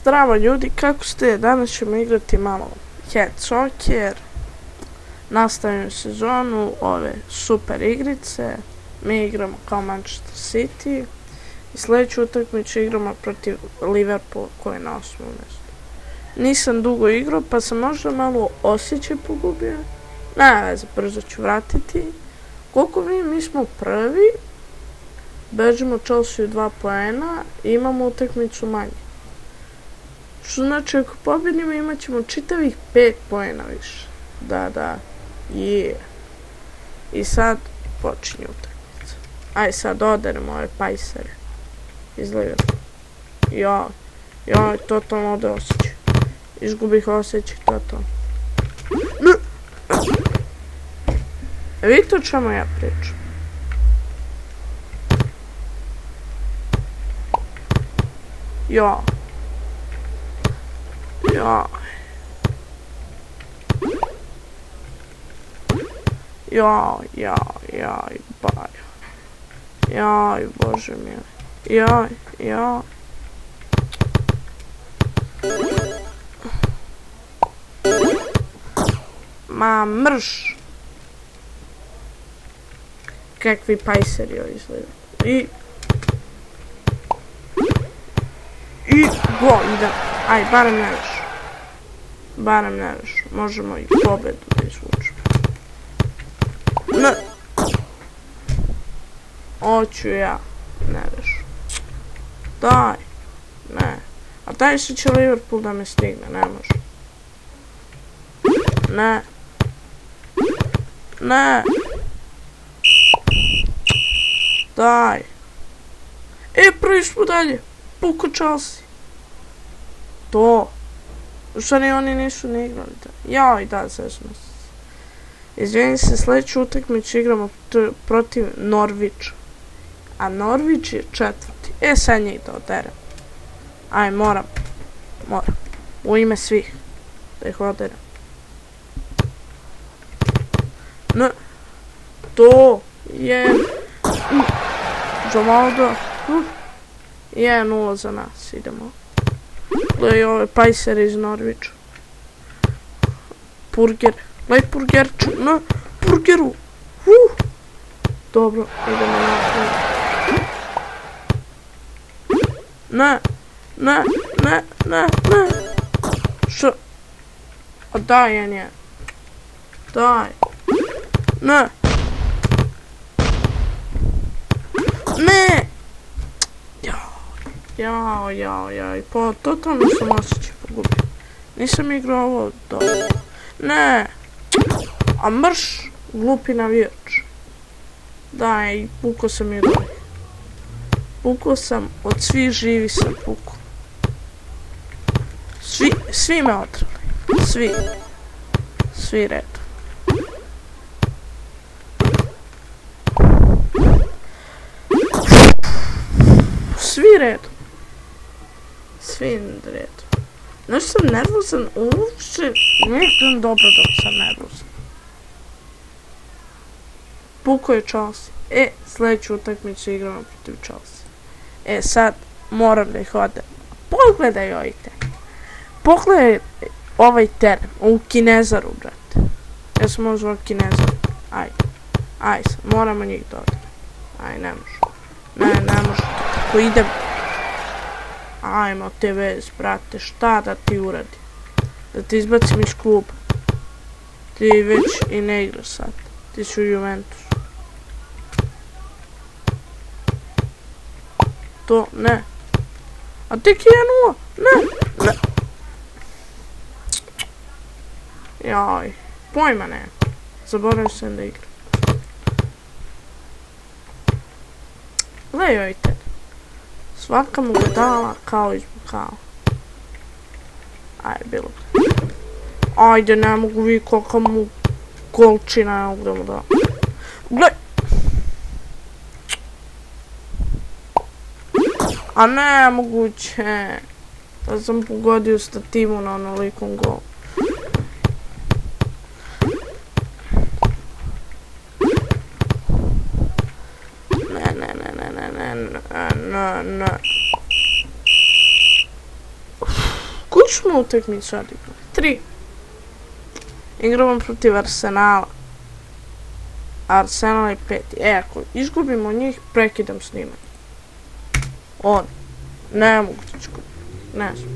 Zdravo ljudi, kako ste? Danas ćemo igrati malo head soccer. Nastavljamo sezonu ove super igrice. Mi igramo kao Manchester City. I sljedeću utakmicu igramo protiv Liverpoola koji je na 8. mjestu. Nisam dugo igrao pa sam možda malo osjećaj pogubio. Ne veze, brzo ću vratiti. Koliko mi smo prvi. Bežimo Chelsea 2 poena i imamo utakmicu manje. Što znači ako pobjedimo imat ćemo čitavih 5 poena više. Da, je. I sad počinje utakmica. Aj sad oderemo ove pajsere. Iz Liverpoola. Joj, totalno ode osjećaj. Izgubih osjećaj totalno. Vidite o čemu ja pričam. Joj, bajo. Joj, Bože mili. Joj. Ma, mrš. Kakvi pajseri ovi izgledaju. I go, idem. Aj, barem ne veš. Možemo i pobedu da izvučemo. Ne. Hoću ja. Ne veš. Daj. Ne. A daj se će Liverpool da me stigne. Ne može. Ne. Daj. Prvi smo dalje. Puko Chelsea. To. Što ni oni nisu ni igrali. Joj, da, zezno se. Izvijem se, sljedeću utakmicu igramo protiv Norvića. A Norvić je 4. Sad njih da oderem. Aj, moram. U ime svih. Da ih oderem. Ne. To je... Zavalda. 1-0 za nas, idemo. Gledaj ove pajsere iz Norvića. Burger. Gledaj burgerču. Na burgeru. Dobro, idemo naprijed. Ne. Što? A daj je nje. Daj. Ne. Jaj, pa totalno sam osjećaj pogubio. Nisam igrao ovo dobro. Ne. A mrš, glupi navijač. Daj, pukao sam i doj. Pukao sam, od svih živi sam pukao. Svi me otrali. Svi redom. Svi redom. Znaš sam nervozan, uopće nisam dobro dok sam nervozan. Puko je Chelsea. Sljedeću utakmicu igramo protiv Chelsea. Sad moram da ih odem. Pogledaj ovaj teren. Pogledaj ovaj teren. U Kinezaru, brate. Ja sam možda zvao Kinezaru. Aj, moramo njih da odem. Aj, ne može. Ne može. Tako idem. Ajmo te vez, brate, šta da ti uradi? Da ti izbacim iz kluba. Ti već i ne igraš sad. Ti si u Juventusu. To, ne. A tek 1-0. Ne. Jaj, pojma ne. Zaboravim sam da igram. Gledaj ovaj ten. Svaka mu gledala kao izbukala. Ajde, bilo. Ajde, ne mogu vidjeti kolika mu kolčina, ne mogu da mu da. Gledaj! A ne, moguće. Da sam pogodio stativu na onolikom golu. Ne. smo utakmicu odigrali? 3. Igramo protiv Arsenala. Arsenal je 5. Ako izgubimo njih, prekidam snimanje. Ne mogu da izgubim. Ne znam.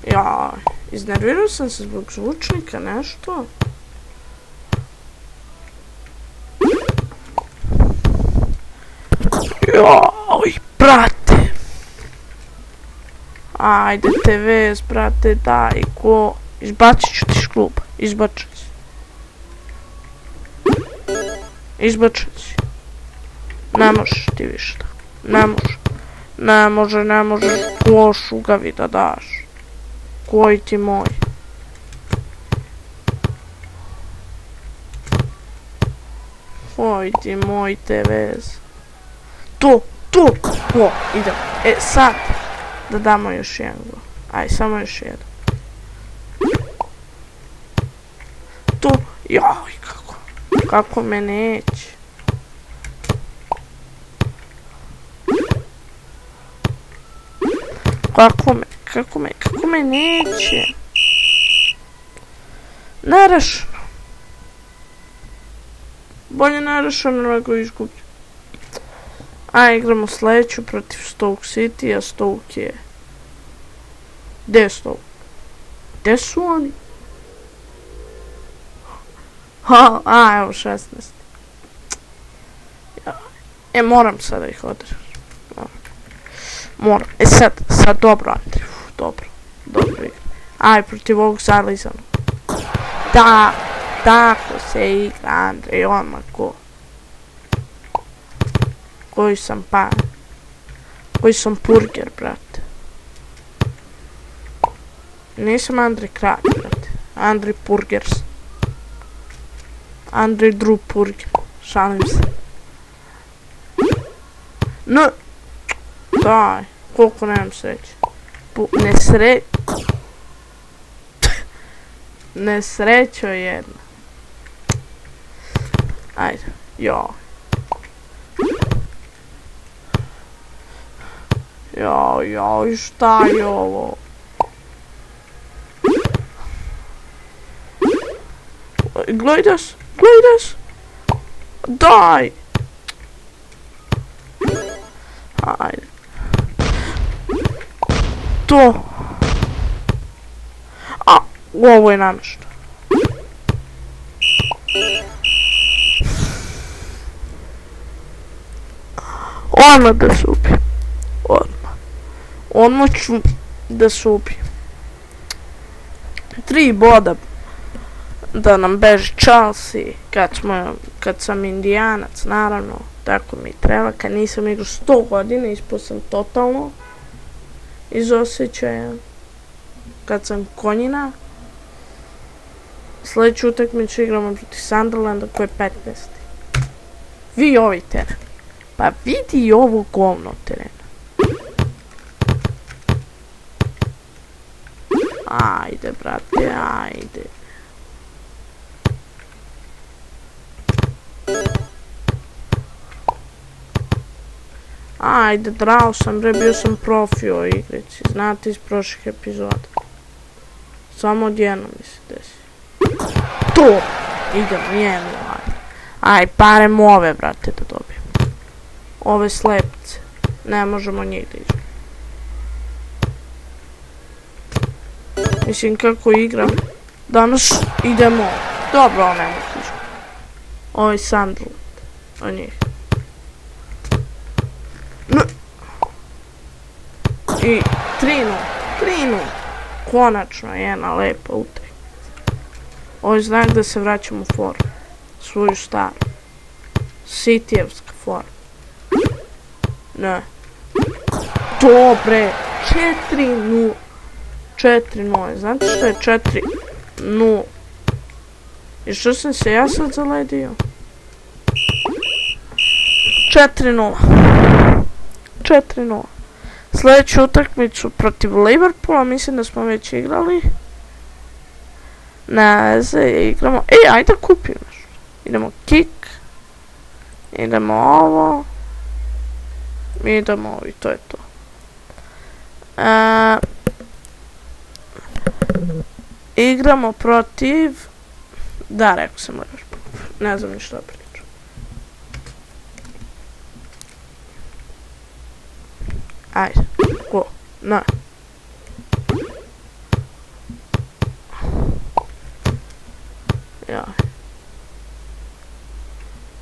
Jaj, iznervirao sam se zbog zvučnika, nešto. Joj, brate. Ajde te vez, brate, daj, ko? Izbacit ću ti iz kluba, izbacit ću. Izbacit ću. Ne možeš ti više tako. Ne može. Ne možeš ko šugavi da daš. Koji ti moj. Koji ti moj te vez. Tu. O, idemo. Sad. Da damo još jedan gol. Aj, samo još jedan. Tu. Joj, kako. Kako me neće. Kako me neće. Nerešeno. Bolje nerešeno nego izgubljen. A igramo sledeću protiv Stoke City, a Stoke je... Gde je Stoke? Gde su oni? Evo 16. Moram sad da ih održam. Moram. Sad dobro, Andri. Dobro igra. Aj, protiv ovog zalizanog. Da, tako se igra, Andri, omako. Koji sam purger, brate. Nisam Andri Kralj, brate. Andri Purgers. Andri Drew Purger. Šalim se. No. Daj. Koliko nemam sreće. Nesrećo jedna. Ajde. Joj. Joj, šta je ovo? Gledaš? Daj! Ajde. To! Ovo je namješta. Odmah da se ubijem. Odmah ću da se ubijem. 3 boda da nam beži Chelsea kad sam Indijanac, naravno, tako mi treba. Kad nisam igrao 100 godina, ispao sam totalno iz osjećaja. Kad sam konjina. Sljedeću utakmicu igramo protiv Sunderlanda koji je 15. Vi ovaj teren. Pa vidi ovo govno terena. Ajde, brate, ajde. Ajde, drao sam, bre, bio sam profi u igrici. Znate iz prošlih epizoda. Samo odjednom mi se desi. To! Idemo, njemu, ajde. Aj, parem ove, brate, da dobijem. Ove slepce. Ne možemo njih da igramo. Mislim, kako igram. Danas idemo. Dobro, ovo ne mogu ići. Ovo je Sunderland. O njih. I 3-0. Konačno jedna lepa utakmica. Ovo je znak da se vraćam u formu. Svoju staru. Citijevska forma. Ne. Dobre. 4-0. 4-0. Znate što je 4-0? I što sam se ja sad zaledio? 4-0. Sljedeću utakmicu protiv Liverpoola, mislim da smo već igrali. Ne, igramo. Ajde kupim nešto. Idemo kick. Idemo ovo. Mi idemo ovi, to je to. Igramo protiv... Da, rekao sam Liverpool. Ne znam ni što pričam. Ajde, go, na. Ja.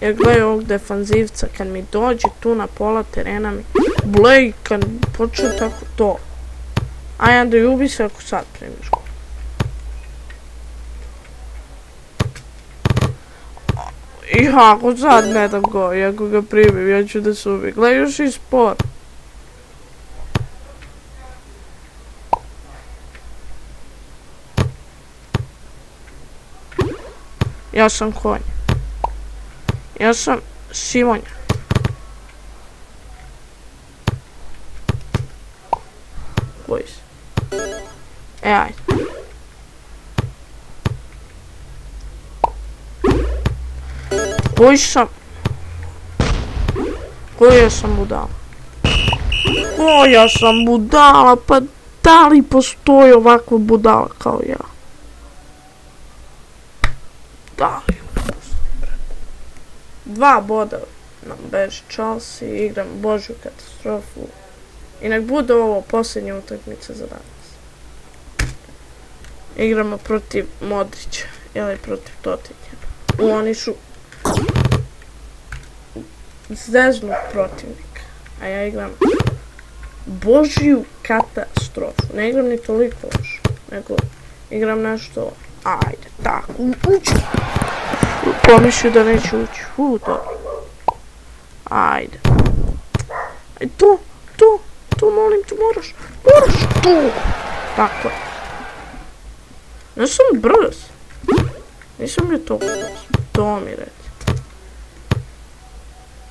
Ja gledam ovog defanzivca, kad mi dođe tu na pola terena mi blej, kad počne tako to. Aj, onda i ubi se ako sad primiš go. I ako sad ne dam go, i ako ga primim, ja ću da se ubi. Gledaj, još i spor. Ja sam konj. Ja sam Simonja. Koji si? Ajde. Koji sam? Koja sam budala? Koja sam budala? Pa da li postoji ovakva budala kao ja? Da li postoji? 2 boda nam beži Chelsea, igram Božju katastrofu. I nek bude ovo posljednja utakmica za danas. Igramo protiv Modrića, ili protiv Tottenhama. Oni su zeznut protivnika, a ja igram Božiju katastrofu. Ne igram ni toliko loš, nego igram nešto, ajde, tako, ući. Pomišljaju da neće ući, dobro. Ajde. Ajde, tu, molim, tu moraš, tu. Tako je. Ne sam brz. Nisam li to brz, to mi reći.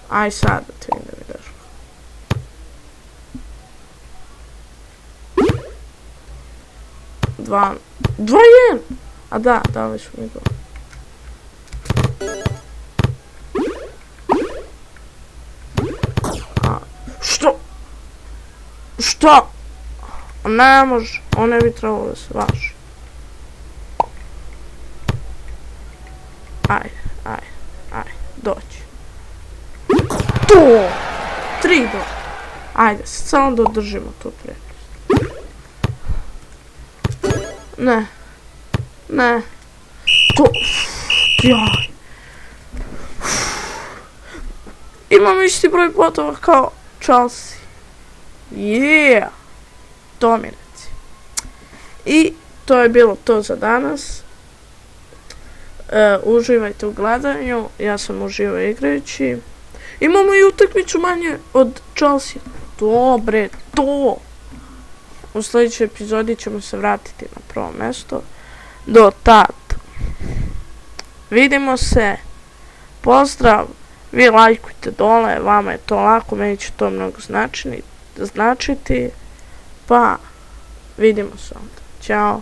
Aj sad da ti vidim da mi daš. 2-1! A da, dali su mi gol. Što? Što? Ne može, on ne bi trebalo da se važi. Ajde, doći. To! 3 do. Ajde, samo da održimo tu prednost. Ne. To. Jaj. Imam isti broj bodova kao Chelsea. Yeah. To mi reci. I to je bilo to za danas. Uživajte u gledanju. Ja sam uživao igrajući. Imamo i utakmicu manje od Chelsea. Dobre, to. U sljedećoj epizodi ćemo se vratiti na prvo mjesto. Do tad. Vidimo se. Pozdrav. Vi lajkujte dole. Vama je to lako. Meni će to mnogo značiti. Pa vidimo se onda. Ćao.